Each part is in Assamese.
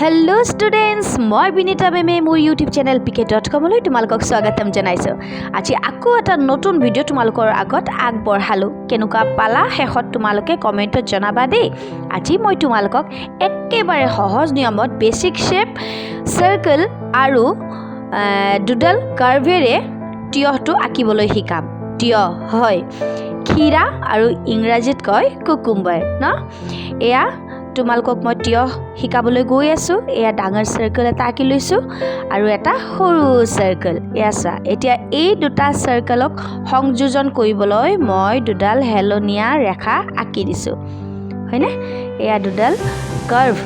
हेलो स्टूडेंट्स मैं विनीता मेमे मोर यूट्यूब चैनल pk.com লৈ তোমালোকক স্বাগতম জনাইছো। আজি আকৌ এটা নতুন ভিডিও তোমালোকৰ আগত আগবঢ়ালো। কেনেকুৱা পালা শেষত তোমালোকে কমেন্টত জনাবা দেই। আজি মই তোমালোকক একেবাৰে সহজ নিয়মত বেসিক শেপ সাৰ্কেল আৰু ডুডল কাৰ্ভেৰে টিয়হটো আঁকিবলৈ শিকাম। টিয়হ হয় খীৰা আৰু ইংৰাজীত কয় কুকুম্বাৰ ন। এয়া তোমালোকক মই টিয়হ শিকাবলৈ গৈ আছো। এয়া ডাঙৰ সাৰ্কেল এটা আঁকি লৈছো আৰু এটা সৰু সাৰ্কেল। এয়া চোৱা, এতিয়া এই দুটা সাৰ্কেলক সংযোজন কৰিবলৈ মই দুডাল হেলনীয়া ৰেখা আঁকি দিছো হয়নে। এয়া দুডাল কাৰ্ভ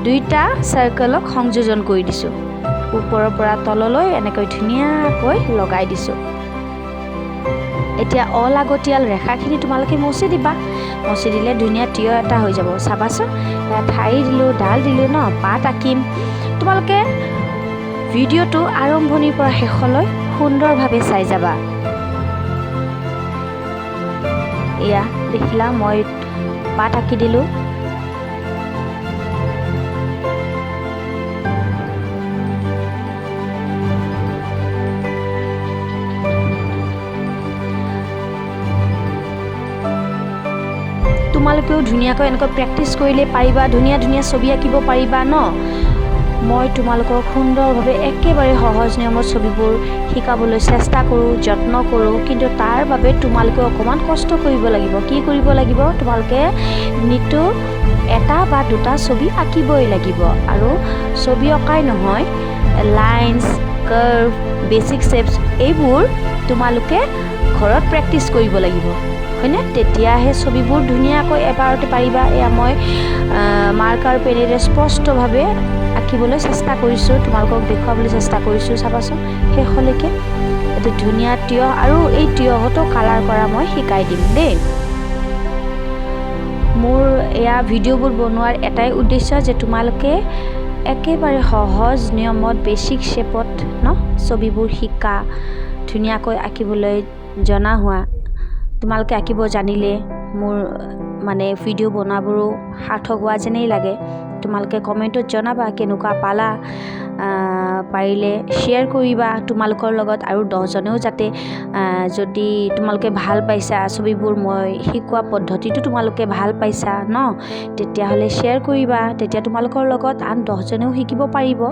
দুইটা সাৰ্কেলক সংযোজন কৰি দিছো। ওপৰৰ পৰা তললৈ এনেকৈ ধুনীয়াকৈ লগাই দিছো। এতিয়া অলাগতিয়াল ৰেখাখিনি তোমালোকে মচি দিবা। মচি দিলে ধুনীয়া টিয়হ এটা হৈ যাব। চাবাচোন ঠাই দিলোঁ, ডাল দিলোঁ ন, পাত আঁকিম। তোমালোকে ভিডিঅ'টো আৰম্ভণিৰ পৰা শেষলৈ সুন্দৰভাৱে চাই যাবা। এয়া দেখিলা মই পাত আঁকি দিলোঁ। তোমালোকেও ধুনীয়াকৈ এনেকৈ প্ৰেক্টিছ কৰিলে পাৰিবা, ধুনীয়া ধুনীয়া ছবি আঁকিব পাৰিবা ন। মই তোমালোকক সুন্দৰভাৱে একেবাৰে সহজ নিয়মত ছবিবোৰ শিকাবলৈ চেষ্টা কৰোঁ, যত্ন কৰোঁ। কিন্তু তাৰ বাবে তোমালোকে অকণমান কষ্ট কৰিব লাগিব। কি কৰিব লাগিব? তোমালোকে নিতৌ এটা বা দুটা ছবি আঁকিবই লাগিব। আৰু ছবি অঁকাই নহয়, লাইনছ, কাৰ্ভ, বেছিক শেপছ এইবোৰ তোমালোকে ঘৰত প্ৰেক্টিছ কৰিব লাগিব হয়নে। তেতিয়াহে ছবিবোৰ ধুনীয়াকৈ এবাৰতে পাৰিবা। এয়া মই মাৰ্কাৰ পেনেৰে স্পষ্টভাৱে আঁকিবলৈ চেষ্টা কৰিছোঁ, তোমালোকক দেখুৱাবলৈ চেষ্টা কৰিছোঁ। চাবাচোন শেষলৈকে এইটো ধুনীয়া টিয়হ, আৰু এই টিয়হটো কালাৰ কৰা মই শিকাই দিম দেই। মোৰ এয়া ভিডিঅ'বোৰ বনোৱাৰ এটাই উদ্দেশ্য যে তোমালোকে একেবাৰে সহজ নিয়মত বেছিক শেপত ন ছবিবোৰ শিকা, ধুনীয়াকৈ আঁকিবলৈ জনা হোৱা। তোমালোকে আঁকিব জানিলে মোৰ মানে ভিডিঅ' বনোৱাবোৰো সাৰ্থক হোৱা যেনেই লাগে। তোমালোকে কমেণ্টত জনাবা কেনেকুৱা পালা। পাৰিলে শ্বেয়াৰ কৰিবা তোমালোকৰ লগত, আৰু 10জনেও যাতে যদি তোমালোকে ভাল পাইছা ছবিবোৰ, মই শিকোৱা পদ্ধতিটো তোমালোকে ভাল পাইছা ন, তেতিয়াহ'লে শ্বেয়াৰ কৰিবা। তেতিয়া তোমালোকৰ লগত আন 10জনেও শিকিব পাৰিব।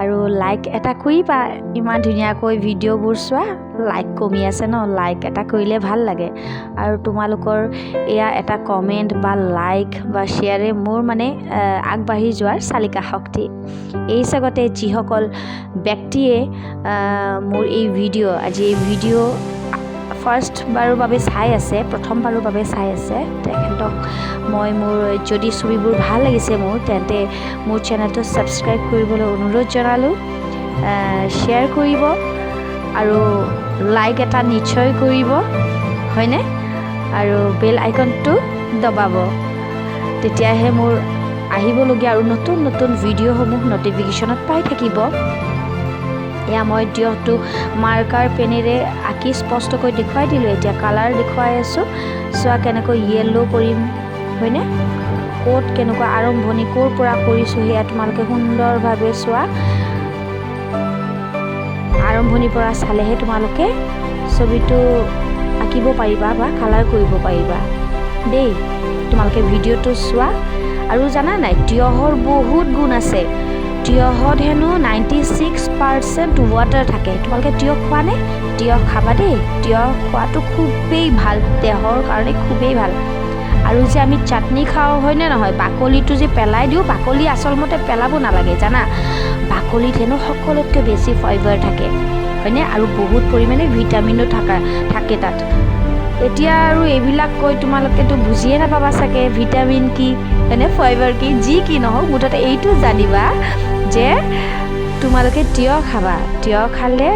আৰু লাইক এটা কৰিবা। ইমান ধুনীয়াকৈ ভিডিঅ'বোৰ চোৱা, লাইক কমি আছে ন, লাইক এটা কৰিলে ভাল লাগে। আৰু তোমালোকৰ এয়া এটা কমেণ্ট বা লাইক বা শ্বেয়াৰে মোৰ মানে আগবাঢ়ি যোৱাৰ চালিকা শক্তি। এই জগতে যিসকল ব্যক্তিয়ে মোৰ এই ভিডিঅ' আজি এই ভিডিঅ' ফাৰ্ষ্টবাৰৰ বাবে চাই আছে, প্ৰথমবাৰৰ বাবে চাই আছে, তেখেতক মই মোৰ যদি ছবিবোৰ ভাল লাগিছে মোৰ, তেন্তে মোৰ চেনেলটো ছাবস্ক্ৰাইব কৰিবলৈ অনুৰোধ জনালোঁ। শ্বেয়াৰ কৰিব আৰু লাইক এটা নিশ্চয় কৰিব হয়নে। আৰু বেল আইকনটো দবাব, তেতিয়াহে মোৰ আহিবলগীয়া আৰু নতুন নতুন ভিডিঅ'সমূহ ন'টিফিকেশ্যনত পাই থাকিব। এয়া মই টিয়হটো মাৰ্কাৰ পেনেৰে আঁকি স্পষ্টকৈ দেখুৱাই দিলোঁ। এতিয়া কালাৰ দেখুৱাই আছোঁ। চোৱা কেনেকৈ য়েল্ল' কৰিম হয়নে। ক'ত কেনেকুৱা আৰম্ভণি ক'ৰ পৰা কৰিছোঁ সেয়া তোমালোকে সুন্দৰভাৱে চোৱা। আৰম্ভণিৰ পৰা চালেহে তোমালোকে ছবিটো আঁকিব পাৰিবা বা কালাৰ কৰিব পাৰিবা দেই। তোমালোকে ভিডিঅ'টো চোৱা। আৰু জানা নাই, টিয়হৰ বহুত গুণ আছে। টিয়হত হেনো 96% ৱাটাৰ থাকে। তোমালোকে টিয়হ খোৱা নে? টিয়হ খাবা দেই। টিয়হ খোৱাটো খুবেই ভাল, দেহৰ কাৰণে খুবেই ভাল। আৰু যে আমি চাটনি খাওঁ হয়নে নহয়, বাকলিটো যে পেলাই দিওঁ, বাকলি আচলমতে পেলাব নালাগে জানা। বাকলিত হেনো সকলোতকৈ বেছি ফাইবাৰ থাকে হয়নে, আৰু বহুত পৰিমাণে ভিটামিনো থাকে তাত। এতিয়া আৰু এইবিলাক কৈ তোমালোকেতো বুজিয়ে নাপাবা চাগে ভিটামিন কি হয়নে, ফাইবাৰ কি, যি কি নহওক মুঠতে এইটো জানিবা যে তোমালোকে টিয়হ খাবা। টিয়হ খালে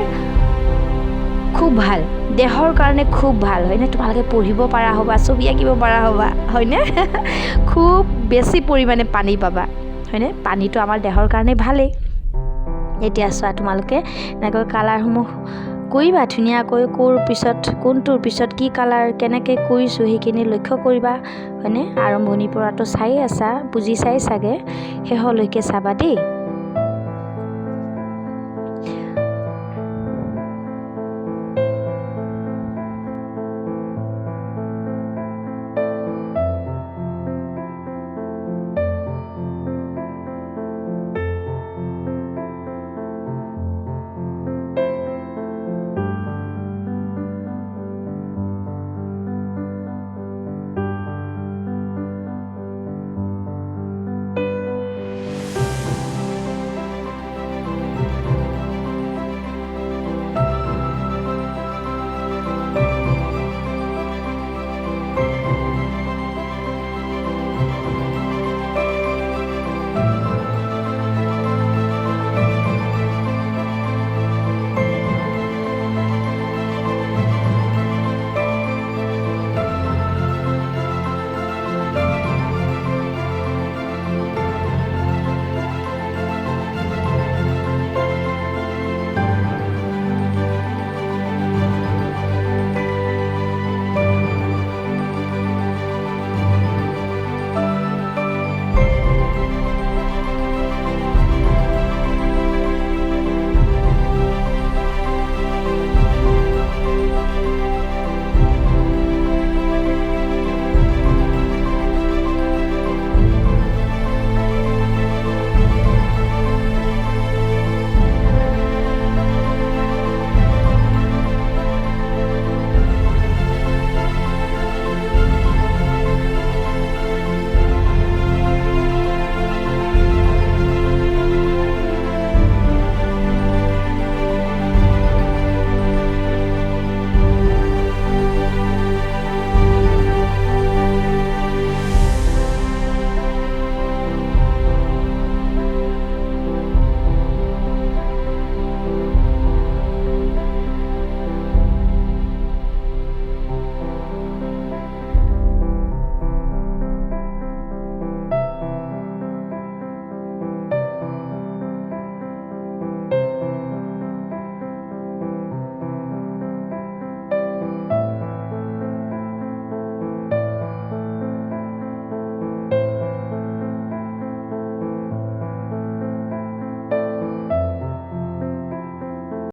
খুব ভাল, দেহৰ কাৰণে খুব ভাল হয়নে। তোমালোকে পঢ়িব পৰা হ'বা, ছবি আঁকিব পৰা হ'বা হয়নে। খুব বেছি পৰিমাণে পানী পাবা হয়নে। পানীটো আমাৰ দেহৰ কাৰণে ভালেই। এতিয়া চোৱা তোমালোকে এনেকৈ কালাৰসমূহ কৰিবা ধুনীয়াকৈ কোনটোৰ পিছত কি কালাৰ কেনেকৈ কৰিছোঁ সেইখিনি লক্ষ্য কৰিবা হয়নে আৰম্ভণিৰ পৰাতো চাই আছা বুজি চাই চাগে শেষলৈকে চাবা দেই